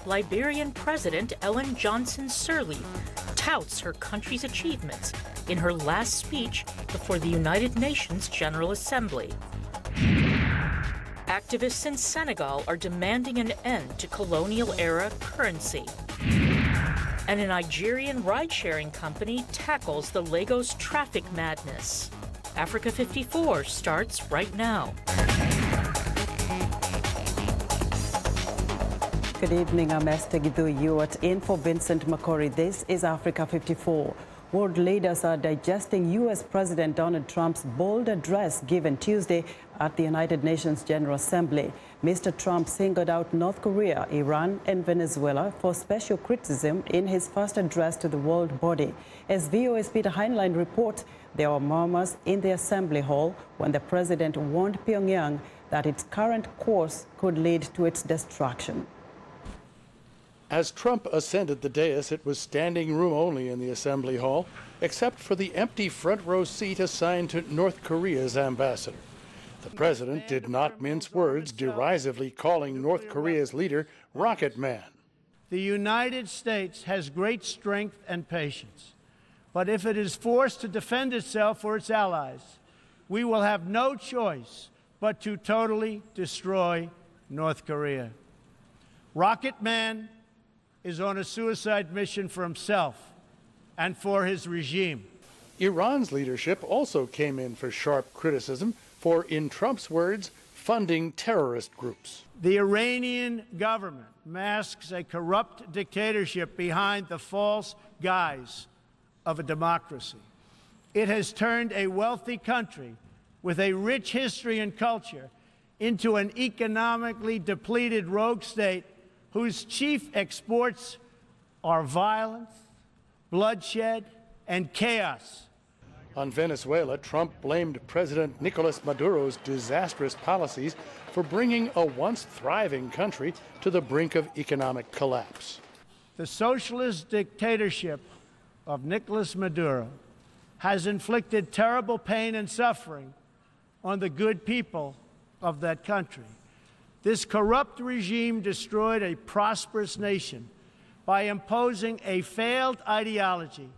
Liberian President Ellen Johnson Sirleaf touts her country's achievements in her last speech before the United Nations General Assembly. Activists in Senegal are demanding an end to colonial-era currency. And a Nigerian ride-sharing company tackles the Lagos traffic madness. Africa 54 starts right now. Good evening, I'm Esther Gidhu. You are in for Vincent Makori. This is Africa 54. World leaders are digesting U.S. President Donald Trump's bold address given Tuesday at the United Nations General Assembly. Mr. Trump singled out North Korea, Iran and Venezuela for special criticism in his first address to the world body. As VOA's Peter Heinlein reports, there were murmurs in the Assembly Hall when the president warned Pyongyang that its current course could lead to its destruction. As Trump ascended the dais, it was standing room only in the Assembly Hall, except for the empty front row seat assigned to North Korea's ambassador. The president did not mince words, derisively calling North Korea's leader Rocket Man. The United States has great strength and patience, but if it is forced to defend itself or its allies, we will have no choice but to totally destroy North Korea. Rocket Man is on a suicide mission for himself and for his regime. Iran's leadership also came in for sharp criticism for, in Trump's words, funding terrorist groups. The Iranian government masks a corrupt dictatorship behind the false guise of a democracy. It has turned a wealthy country with a rich history and culture into an economically depleted rogue state whose chief exports are violence, bloodshed, and chaos. On Venezuela, Trump blamed President Nicolas Maduro's disastrous policies for bringing a once thriving country to the brink of economic collapse. The socialist dictatorship of Nicolas Maduro has inflicted terrible pain and suffering on the good people of that country. This corrupt regime destroyed a prosperous nation by imposing a failed ideology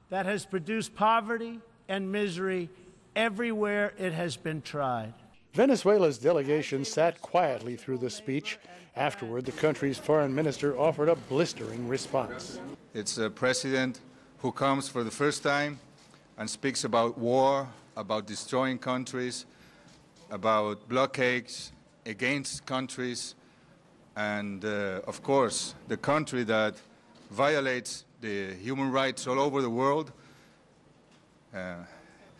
that has produced poverty and misery everywhere it has been tried. Venezuela's delegation sat quietly through the speech. Afterward, the country's foreign minister offered a blistering response. It's a president who comes for the first time and speaks about war, about destroying countries, about blockades against countries, and of course, the country that violates the human rights all over the world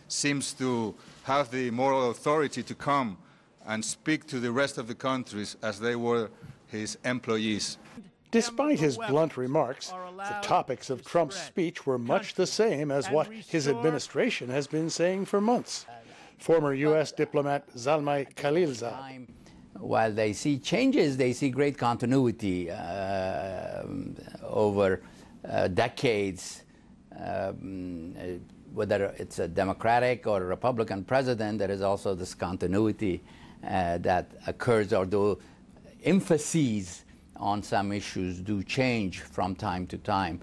seems to have the moral authority to come and speak to the rest of the countries as they were his employees. Despite his blunt remarks, the topics of Trump's speech were much the same as what his administration has been saying for months. Former U.S. diplomat Zalmay Khalilzad. While they see changes, they see great continuity over decades. Whether it's a Democratic or a Republican president, there is also this continuity that occurs, although emphases on some issues do change from time to time.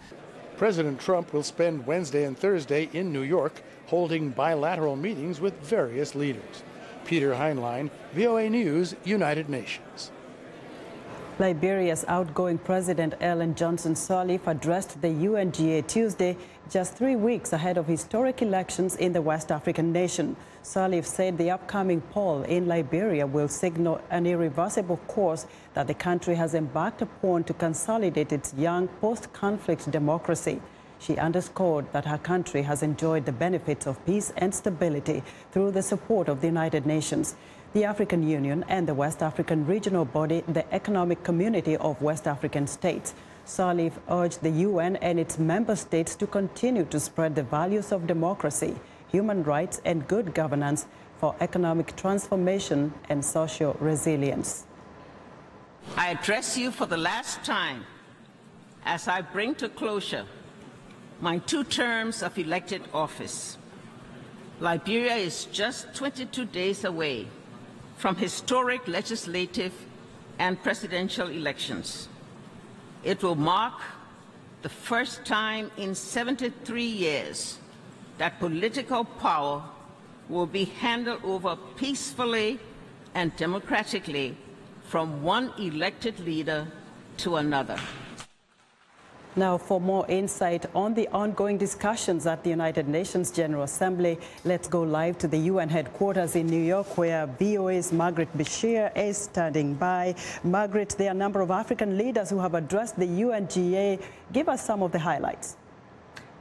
President Trump will spend Wednesday and Thursday in New York holding bilateral meetings with various leaders. Peter Heinlein, VOA News, United Nations. Liberia's outgoing President Ellen Johnson Sirleaf addressed the UNGA Tuesday, just 3 weeks ahead of historic elections in the West African nation. Sirleaf said the upcoming poll in Liberia will signal an irreversible course that the country has embarked upon to consolidate its young post-conflict democracy. She underscored that her country has enjoyed the benefits of peace and stability through the support of the United Nations, the African Union, and the West African regional body, the Economic Community of West African States. Sirleaf urged the UN and its member states to continue to spread the values of democracy, human rights, and good governance for economic transformation and social resilience. I address you for the last time as I bring to closure my 2 terms of elected office. Liberia is just 22 days away from historic legislative and presidential elections. It will mark the first time in 73 years that political power will be handed over peacefully and democratically from one elected leader to another. Now, for more insight on the ongoing discussions at the United Nations General Assembly, let's go live to the UN headquarters in New York, where VOA's Margaret Beshear is standing by. Margaret, there are a number of African leaders who have addressed the UNGA. Give us some of the highlights.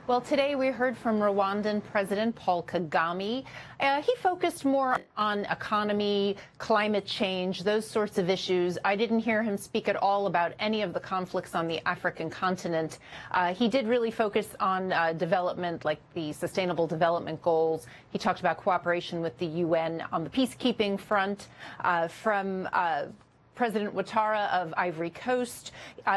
Well, today we heard from Rwandan President Paul Kagame. He focused more on economy, climate change, those sorts of issues. I didn't hear him speak at all about any of the conflicts on the African continent. He did really focus on development, like the Sustainable Development Goals. He talked about cooperation with the UN on the peacekeeping front. From President Ouattara of Ivory Coast,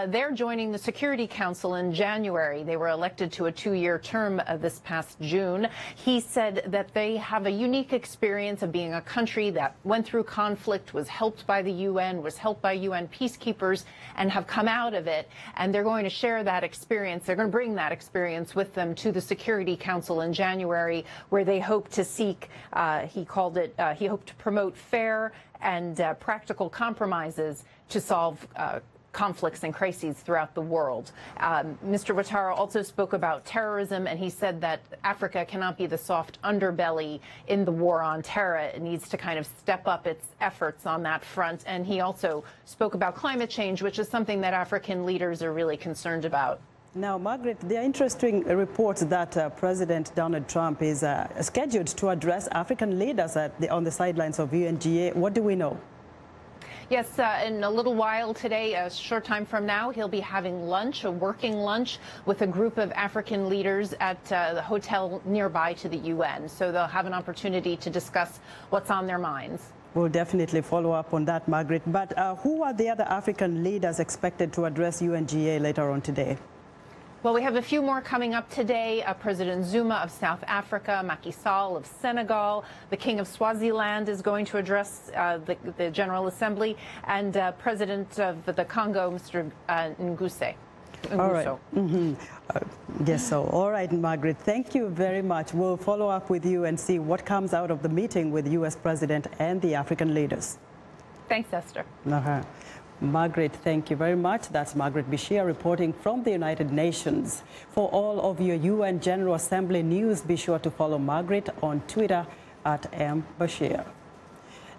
they're joining the Security Council in January. They were elected to a 2-year term this past June. He said that they have a unique experience of being a country that went through conflict, was helped by the UN, was helped by UN peacekeepers, and have come out of it. And they're going to share that experience. They're going to bring that experience with them to the Security Council in January, where they hope to seek, he called it, he hoped to promote fair and practical compromises to solve conflicts and crises throughout the world. Mr. Ouattara also spoke about terrorism, and he said that Africa cannot be the soft underbelly in the war on terror. It needs to kind of step up its efforts on that front. And he also spoke about climate change, which is something that African leaders are really concerned about. Now, Margaret, there are interesting reports that President Donald Trump is scheduled to address African leaders on the sidelines of UNGA. What do we know? Yes, in a little while today, a short time from now, he'll be having lunch, a working lunch, with a group of African leaders at the hotel nearby to the UN. So they'll have an opportunity to discuss what's on their minds. We'll definitely follow up on that, Margaret. But who are the other African leaders expected to address UNGA later on today? Well, we have a few more coming up today. President Zuma of South Africa, Macky Sall of Senegal, the King of Swaziland is going to address the General Assembly, and President of the Congo, Mr. Nguise. All right. Yes, so. All right, Margaret, thank you very much. We'll follow up with you and see what comes out of the meeting with the U.S. President and the African leaders. Thanks, Esther. Margaret, thank you very much. That's Margaret Beshear reporting from the United Nations. For all of your UN General Assembly news, be sure to follow Margaret on Twitter @mbeshear.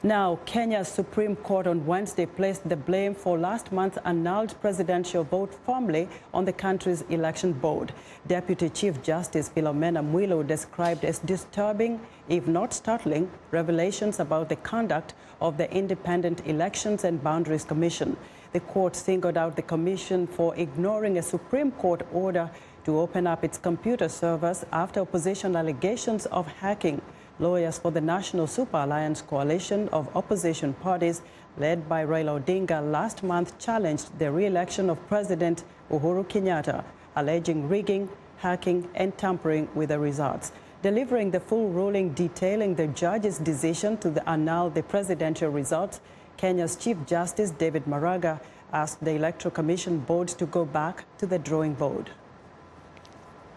Now, Kenya's Supreme Court on Wednesday placed the blame for last month's annulled presidential vote firmly on the country's election board. Deputy Chief Justice Philomena Mwilu described as disturbing, if not startling, revelations about the conduct of the Independent Elections and Boundaries Commission. The court singled out the commission for ignoring a Supreme Court order to open up its computer servers after opposition allegations of hacking. Lawyers for the National Super Alliance coalition of opposition parties, led by Raila Odinga, last month challenged the re-election of President Uhuru Kenyatta, alleging rigging, hacking, and tampering with the results. Delivering the full ruling detailing the judge's decision to annul the presidential results, Kenya's Chief Justice David Maraga asked the Electoral Commission board to go back to the drawing board.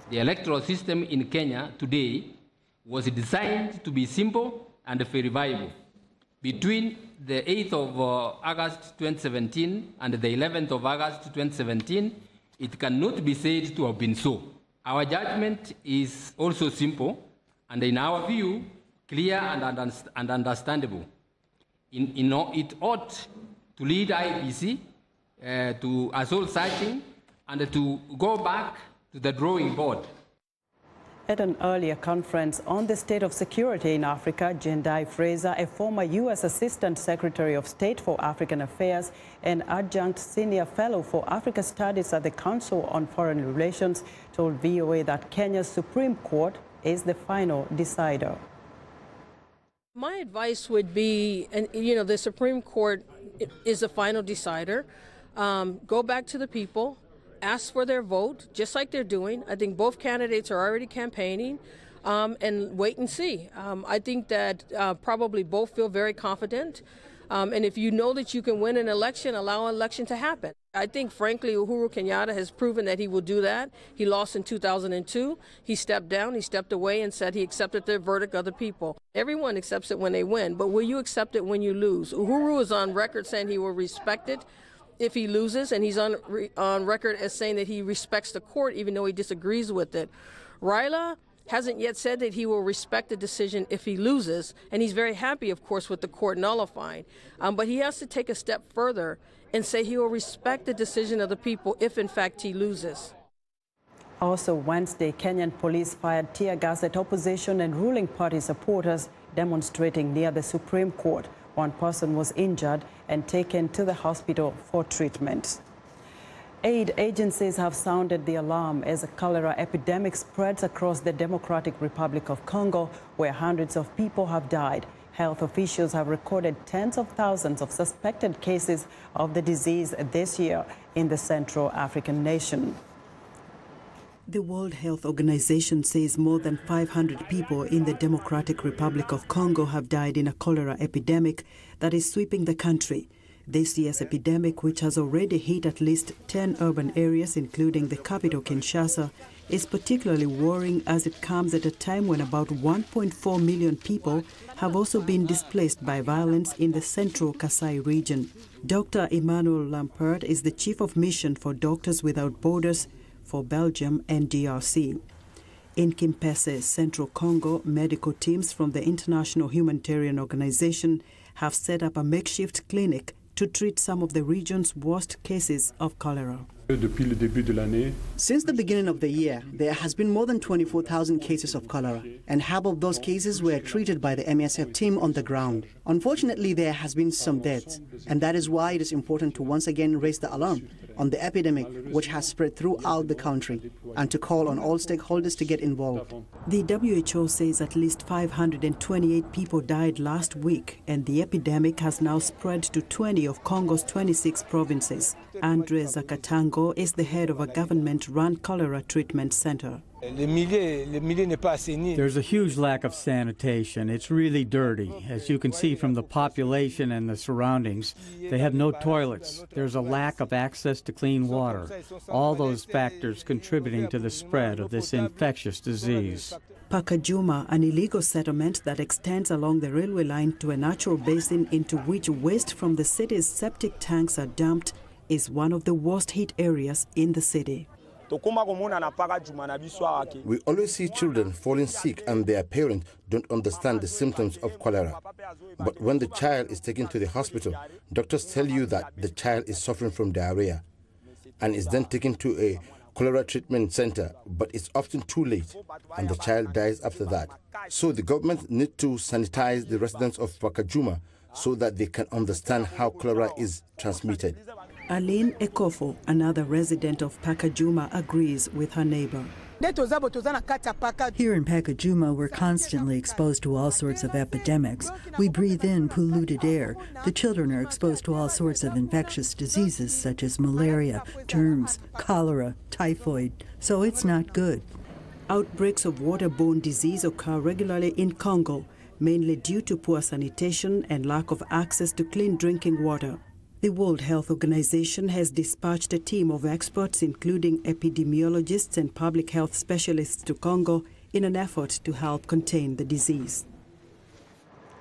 The electoral system in Kenya today was designed to be simple and verifiable. Between the 8th of August 2017 and the 11th of August 2017, it cannot be said to have been so. Our judgment is also simple and, in our view, clear and understandable. It ought to lead IEBC to a soul searching and to go back to the drawing board. At an earlier conference on the state of security in Africa, Jendai Fraser, a former U.S. Assistant Secretary of State for African Affairs and adjunct senior fellow for Africa Studies at the Council on Foreign Relations, told VOA that Kenya's Supreme Court is the final decider. My advice would be, the Supreme Court is the final decider. Go back to the people. Ask for their vote, just like they're doing. I think both candidates are already campaigning, and wait and see. I think that probably both feel very confident. And if you know that you can win an election, allow an election to happen. I think, frankly, Uhuru Kenyatta has proven that he will do that. He lost in 2002. He stepped down, he stepped away and said he accepted the verdict of the people. Everyone accepts it when they win, but will you accept it when you lose? Uhuru is on record saying he will respect it if he loses, and he's on record as saying that he respects the court even though he disagrees with it. Raila hasn't yet said that he will respect the decision if he loses, and he's very happy, of course, with the court nullifying. But he has to take a step further and say he will respect the decision of the people if, in fact, he loses. Also Wednesday, Kenyan police fired tear gas at opposition and ruling party supporters demonstrating near the Supreme Court. One person was injured and taken to the hospital for treatment. Aid agencies have sounded the alarm as a cholera epidemic spreads across the Democratic Republic of Congo, where hundreds of people have died. Health officials have recorded tens of thousands of suspected cases of the disease this year in the Central African nation. The World Health Organization says more than 500 people in the Democratic Republic of Congo have died in a cholera epidemic that is sweeping the country. This year's epidemic, which has already hit at least 10 urban areas, including the capital Kinshasa, is particularly worrying as it comes at a time when about 1.4 million people have also been displaced by violence in the central Kasai region. Dr. Emmanuel Lampert is the chief of mission for Doctors Without Borders for Belgium and DRC. In Kimpese, central Congo, medical teams from the International Humanitarian Organization have set up a makeshift clinic to treat some of the region's worst cases of cholera. Since the beginning of the year, there has been more than 24,000 cases of cholera, and half of those cases were treated by the MSF team on the ground. Unfortunately, there has been some deaths, and that is why it is important to once again raise the alarm on the epidemic, which has spread throughout the country, and to call on all stakeholders to get involved. The WHO says at least 528 people died last week, and the epidemic has now spread to 20 of Congo's 26 provinces. Andre Zakatango is the head of a government-run cholera treatment center. There's a huge lack of sanitation. It's really dirty. As you can see from the population and the surroundings, they have no toilets. There's a lack of access to clean water. All those factors contributing to the spread of this infectious disease. Pakajuma, an illegal settlement that extends along the railway line to a natural basin into which waste from the city's septic tanks are dumped, is one of the worst hit areas in the city. We always see children falling sick and their parents don't understand the symptoms of cholera. But when the child is taken to the hospital, doctors tell you that the child is suffering from diarrhea and is then taken to a cholera treatment center, but it's often too late and the child dies after that. So the government needs to sanitize the residents of Pakajuma so that they can understand how cholera is transmitted. Aline Ekofo, another resident of Pakajuma, agrees with her neighbor. Here in Pakajuma, we're constantly exposed to all sorts of epidemics. We breathe in polluted air. The children are exposed to all sorts of infectious diseases such as malaria, germs, cholera, typhoid. So it's not good. Outbreaks of waterborne disease occur regularly in Congo, mainly due to poor sanitation and lack of access to clean drinking water. The World Health Organization has dispatched a team of experts, including epidemiologists and public health specialists, to Congo in an effort to help contain the disease.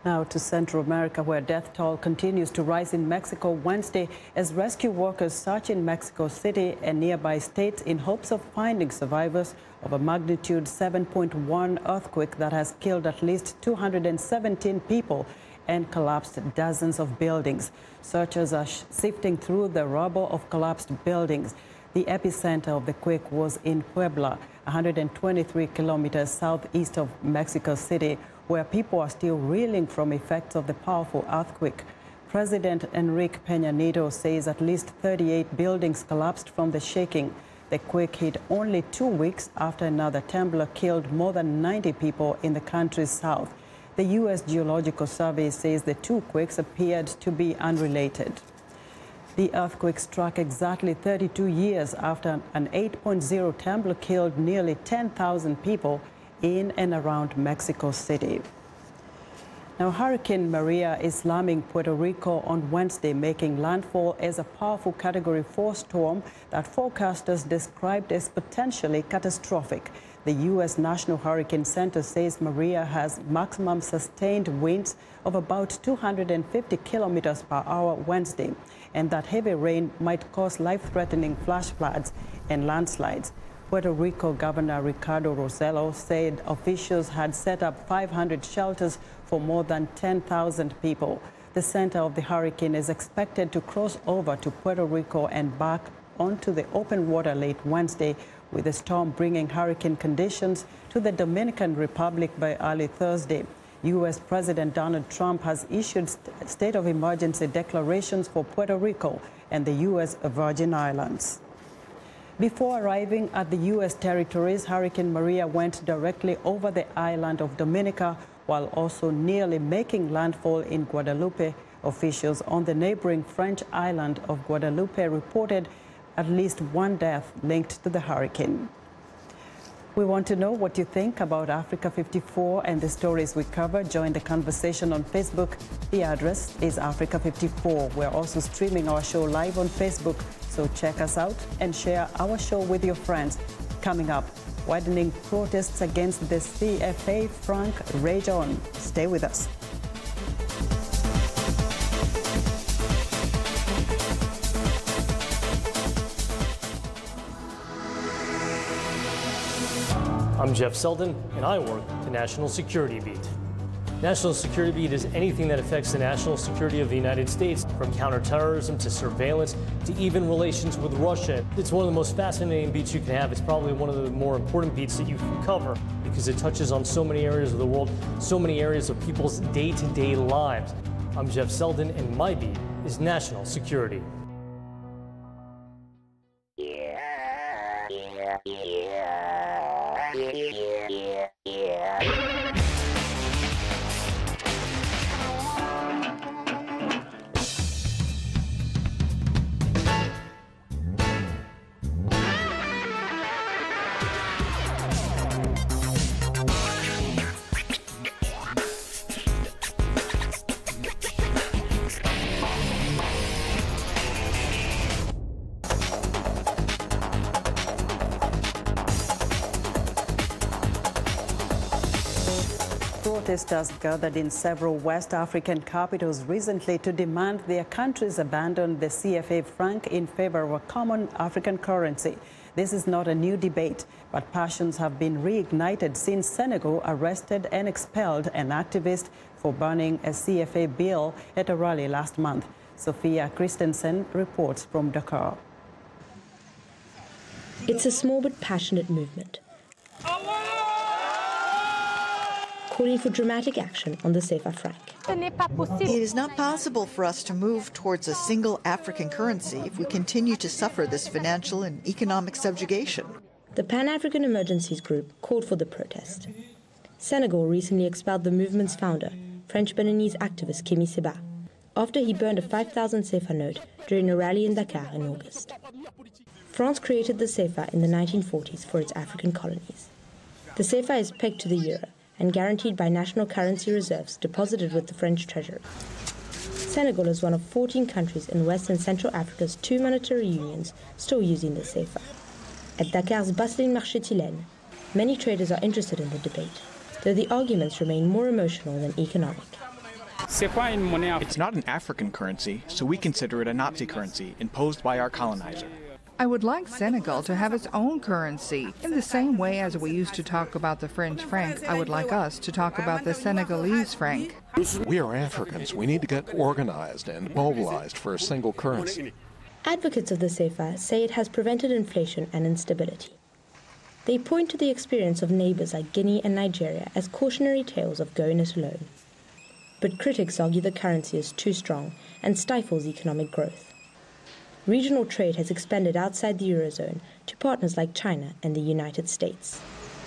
Now to Central America, where death toll continues to rise in Mexico Wednesday as rescue workers search in Mexico City and nearby states in hopes of finding survivors of a magnitude 7.1 earthquake that has killed at least 217 people and collapsed dozens of buildings. Searchers are sifting through the rubble of collapsed buildings. The epicenter of the quake was in Puebla, 123 kilometers southeast of Mexico City, where people are still reeling from effects of the powerful earthquake. President Enrique Peña Nieto says at least 38 buildings collapsed from the shaking. The quake hit only 2 weeks after another trembler killed more than 90 people in the country's south. The U.S. Geological Survey says the two quakes appeared to be unrelated. The earthquake struck exactly 32 years after an 8.0 trembler killed nearly 10,000 people in and around Mexico City. Now, Hurricane Maria is slamming Puerto Rico on Wednesday, making landfall as a powerful Category 4 storm that forecasters described as potentially catastrophic. The U.S. National Hurricane Center says Maria has maximum sustained winds of about 250 kilometers per hour Wednesday, and that heavy rain might cause life-threatening flash floods and landslides. Puerto Rico Governor Ricardo Rossello said officials had set up 500 shelters for more than 10,000 people. The center of the hurricane is expected to cross over to Puerto Rico and back onto the open water late Wednesday, with the storm bringing hurricane conditions to the Dominican Republic by early Thursday. U.S. President Donald Trump has issued state of emergency declarations for Puerto Rico and the U.S. Virgin Islands. Before arriving at the U.S. territories, Hurricane Maria went directly over the island of Dominica while also nearly making landfall in Guadeloupe. Officials on the neighboring French island of Guadeloupe reported at least one death linked to the hurricane. We want to know what you think about Africa 54 and the stories we cover. Join the conversation on Facebook. The address is Africa 54. We're also streaming our show live on Facebook, so check us out and share our show with your friends. Coming up, widening protests against the CFA franc rage on. Stay with us. I'm Jeff Selden, and I work the National Security Beat. National Security Beat is anything that affects the national security of the United States, from counterterrorism to surveillance to even relations with Russia. It's one of the most fascinating beats you can have. It's probably one of the more important beats that you can cover because it touches on so many areas of the world, so many areas of people's day-to-day lives. I'm Jeff Selden, and my beat is national security. Protesters gathered in several West African capitals recently to demand their countries abandon the CFA franc in favor of a common African currency. This is not a new debate, but passions have been reignited since Senegal arrested and expelled an activist for burning a CFA bill at a rally last month. Sophia Christensen reports from Dakar. It's a small but passionate movement, calling for dramatic action on the CFA franc. It is not possible for us to move towards a single African currency if we continue to suffer this financial and economic subjugation. The Pan-African Emergencies Group called for the protest. Senegal recently expelled the movement's founder, French-Beninese activist Kémi Séba, after he burned a 5,000 CFA note during a rally in Dakar in August. France created the CFA in the 1940s for its African colonies. The CFA is pegged to the euro and guaranteed by national currency reserves deposited with the French treasury. Senegal is one of 14 countries in West and Central Africa's two monetary unions still using the CFA. At Dakar's bustling Marché Tilène, many traders are interested in the debate, though the arguments remain more emotional than economic. It's not an African currency, so we consider it a Nazi currency imposed by our colonizer. I would like Senegal to have its own currency. In the same way as we used to talk about the French franc, I would like us to talk about the Senegalese franc. We are Africans. We need to get organized and mobilized for a single currency. Advocates of the CFA say it has prevented inflation and instability. They point to the experience of neighbors like Guinea and Nigeria as cautionary tales of going it alone. But critics argue the currency is too strong and stifles economic growth. Regional trade has expanded outside the Eurozone to partners like China and the United States.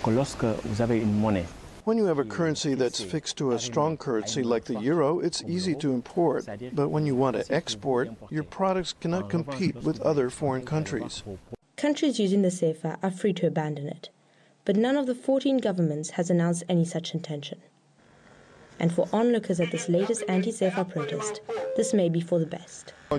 When you have a currency that's fixed to a strong currency like the euro, it's easy to import. But when you want to export, your products cannot compete with other foreign countries. Countries using the CFA are free to abandon it, but none of the 14 governments has announced any such intention. And for onlookers at this latest anti-CEFA protest, this may be for the best. I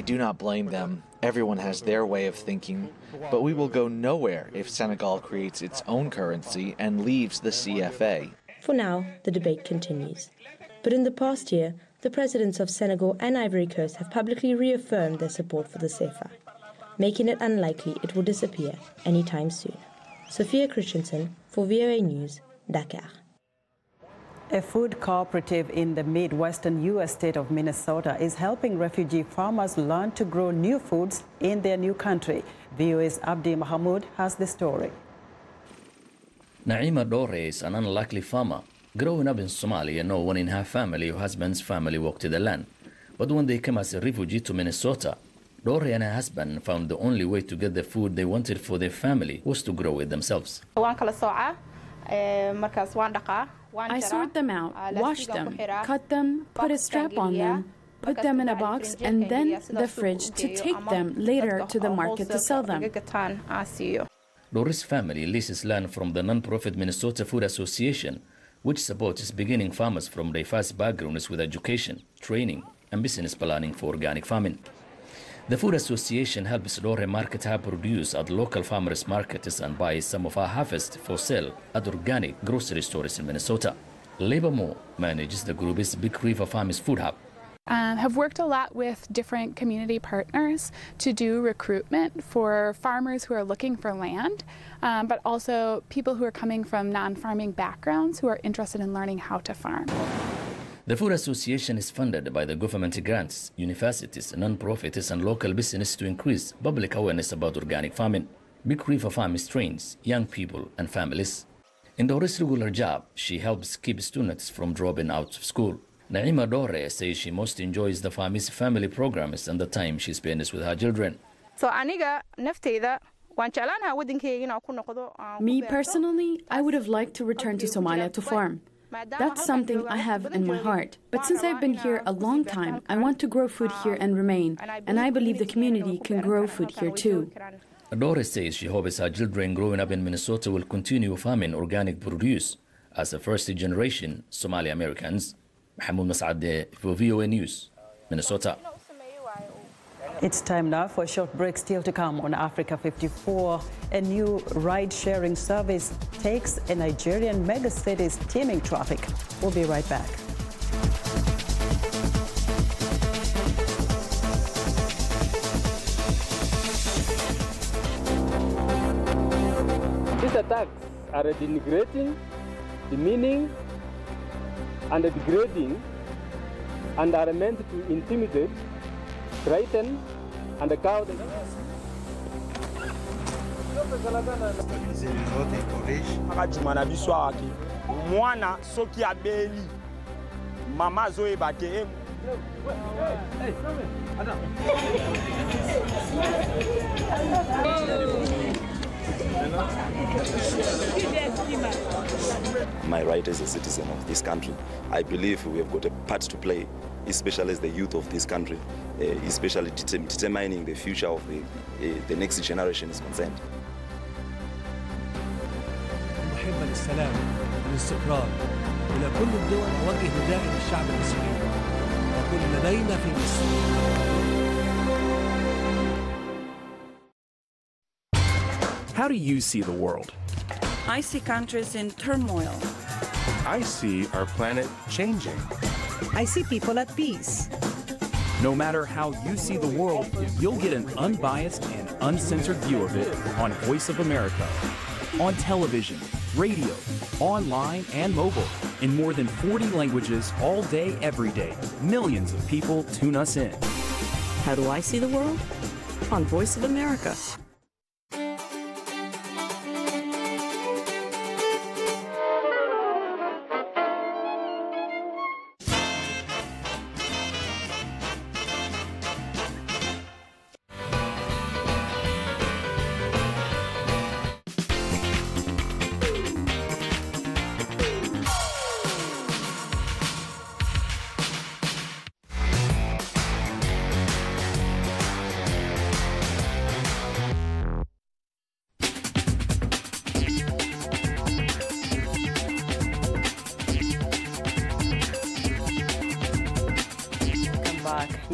do not blame them. Everyone has their way of thinking. But we will go nowhere if Senegal creates its own currency and leaves the CFA. For now, the debate continues. But in the past year, the presidents of Senegal and Ivory Coast have publicly reaffirmed their support for the CFA, making it unlikely it will disappear anytime soon. Sophia Christensen for VOA News, Dakar. A food cooperative in the Midwestern U.S. state of Minnesota is helping refugee farmers learn to grow new foods in their new country. VOA's Abdi Mahmoud has the story. Naima Dore is an unlikely farmer. Growing up in Somalia, no one in her family or husband's family walked to the land. But when they came as a refugee to Minnesota, Dore and her husband found the only way to get the food they wanted for their family was to grow it themselves. I sort them out, wash them, cut them, put a strap on them, put them in a box, and then the fridge to take them later to the market to sell them. Dore's family leases land from the non-profit Minnesota Food Association, which supports beginning farmers from diverse backgrounds with education, training, and business planning for organic farming. The Food Association helps Dore market her produce at local farmers markets and buys some of her harvest for sale at organic grocery stores in Minnesota. Labor Moore manages the group's Big River Farmers Food Hub. Have worked a lot with different community partners to do recruitment for farmers who are looking for land, but also people who are coming from non-farming backgrounds who are interested in learning how to farm. The Food Association is funded by the government grants, universities, non-profits, and local business to increase public awareness about organic farming. Big River Farmers trains young people and families. In Dore's regular job, she helps keep students from dropping out of school. Naima Dore says she most enjoys the farmers' family programs and the time she spends with her children. Me personally, I would have liked to return to Somalia to farm. That's something I have in my heart. But since I've been here a long time, I want to grow food here and remain. And I believe the community can grow food here too. Dore says she hopes her children growing up in Minnesota will continue farming organic produce as a first-generation Somali Americans. Mahmoud Mas'ad for VOA News, Minnesota. It's time now for a short break. Still to come on Africa 54. A new ride-sharing service takes a Nigerian megacity's teeming traffic. We'll be right back. These attacks are denigrating, demeaning, and degrading, and are meant to intimidate, frighten, and cow the akajumana biso aki mwana soki abeli mama zoyeba te My right as a citizen of this country, I believe we have got a part to play, especially as the youth of this country, especially determining the future of the next generation is concerned. محبا للسلام والاستقرار إلى كل الدول أوجه نداء للشعب المصري وكل لدينا في مصر. How do you see the world? I see countries in turmoil. I see our planet changing. I see people at peace. No matter how you see the world, you'll get an unbiased and uncensored view of it on Voice of America. On television, radio, online, and mobile. In more than 40 languages all day, every day. Millions of people tune us in. How do I see the world? On Voice of America.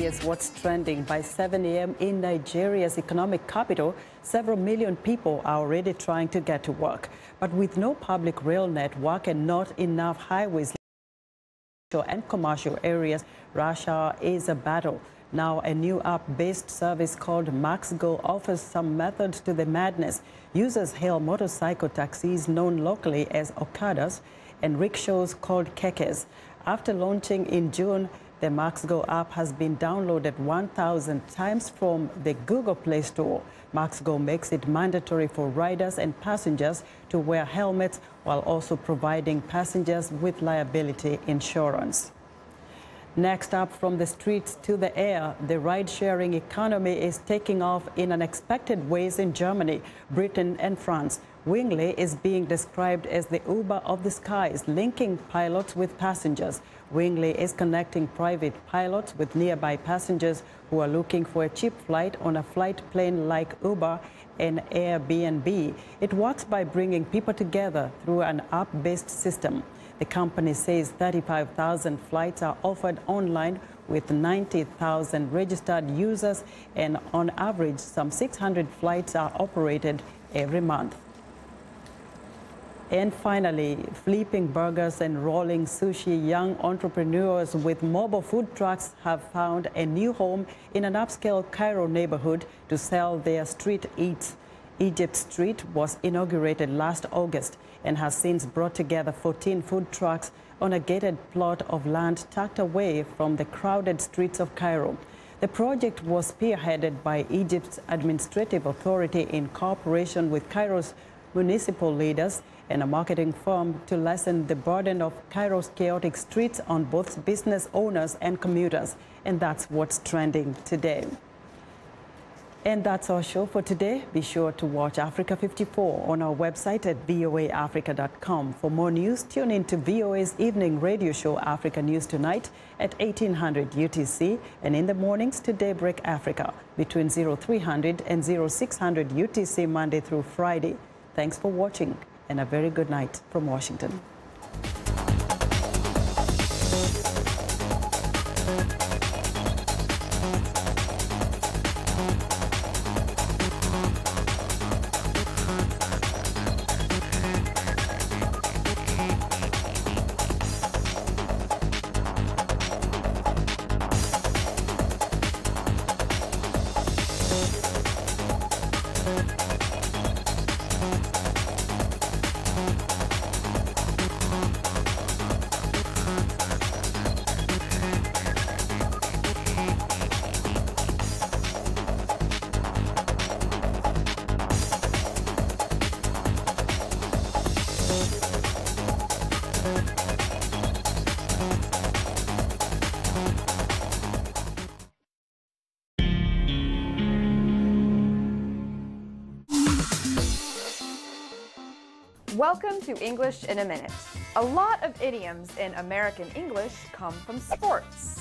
Here's what's trending. By 7 a.m. in Nigeria's economic capital, several million people are already trying to get to work. But with no public rail network and not enough highways and commercial areas, rush hour is a battle. Now, a new app-based service called MaxGo offers some methods to the madness. Users hail motorcycle taxis known locally as Okadas and rickshaws called kekes. After launching in June, the MaxGo app has been downloaded 1,000 times from the Google Play Store. MaxGo makes it mandatory for riders and passengers to wear helmets while also providing passengers with liability insurance. Next up, from the streets to the air, the ride-sharing economy is taking off in unexpected ways in Germany, Britain and France. Wingley is being described as the Uber of the skies, linking pilots with passengers. Wingley is connecting private pilots with nearby passengers who are looking for a cheap flight on a flight plane like Uber and Airbnb. It works by bringing people together through an app-based system. The company says 35,000 flights are offered online with 90,000 registered users, and on average, some 600 flights are operated every month. And finally, flipping burgers and rolling sushi, young entrepreneurs with mobile food trucks have found a new home in an upscale Cairo neighborhood to sell their street eats. Egypt Street was inaugurated last August and has since brought together 14 food trucks on a gated plot of land tucked away from the crowded streets of Cairo. The project was spearheaded by Egypt's administrative authority in cooperation with Cairo's municipal leaders and a marketing firm to lessen the burden of Cairo's chaotic streets on both business owners and commuters. And that's what's trending today. And that's our show for today. Be sure to watch Africa 54 on our website at voaafrica.com. For more news, tune in to VOA's evening radio show, Africa News Tonight, at 1800 UTC, and in the mornings to Daybreak Africa, between 0300 and 0600 UTC, Monday through Friday. Thanks for watching, and a very good night from Washington. Welcome to English in a Minute. A lot of idioms in American English come from sports.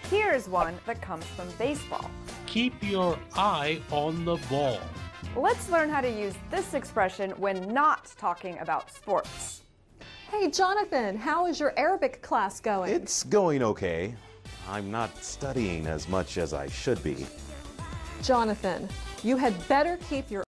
Here's one that comes from baseball. Keep your eye on the ball. Let's learn how to use this expression when not talking about sports. Hey, Jonathan, how is your Arabic class going? It's going okay. I'm not studying as much as I should be. Jonathan, you had better keep your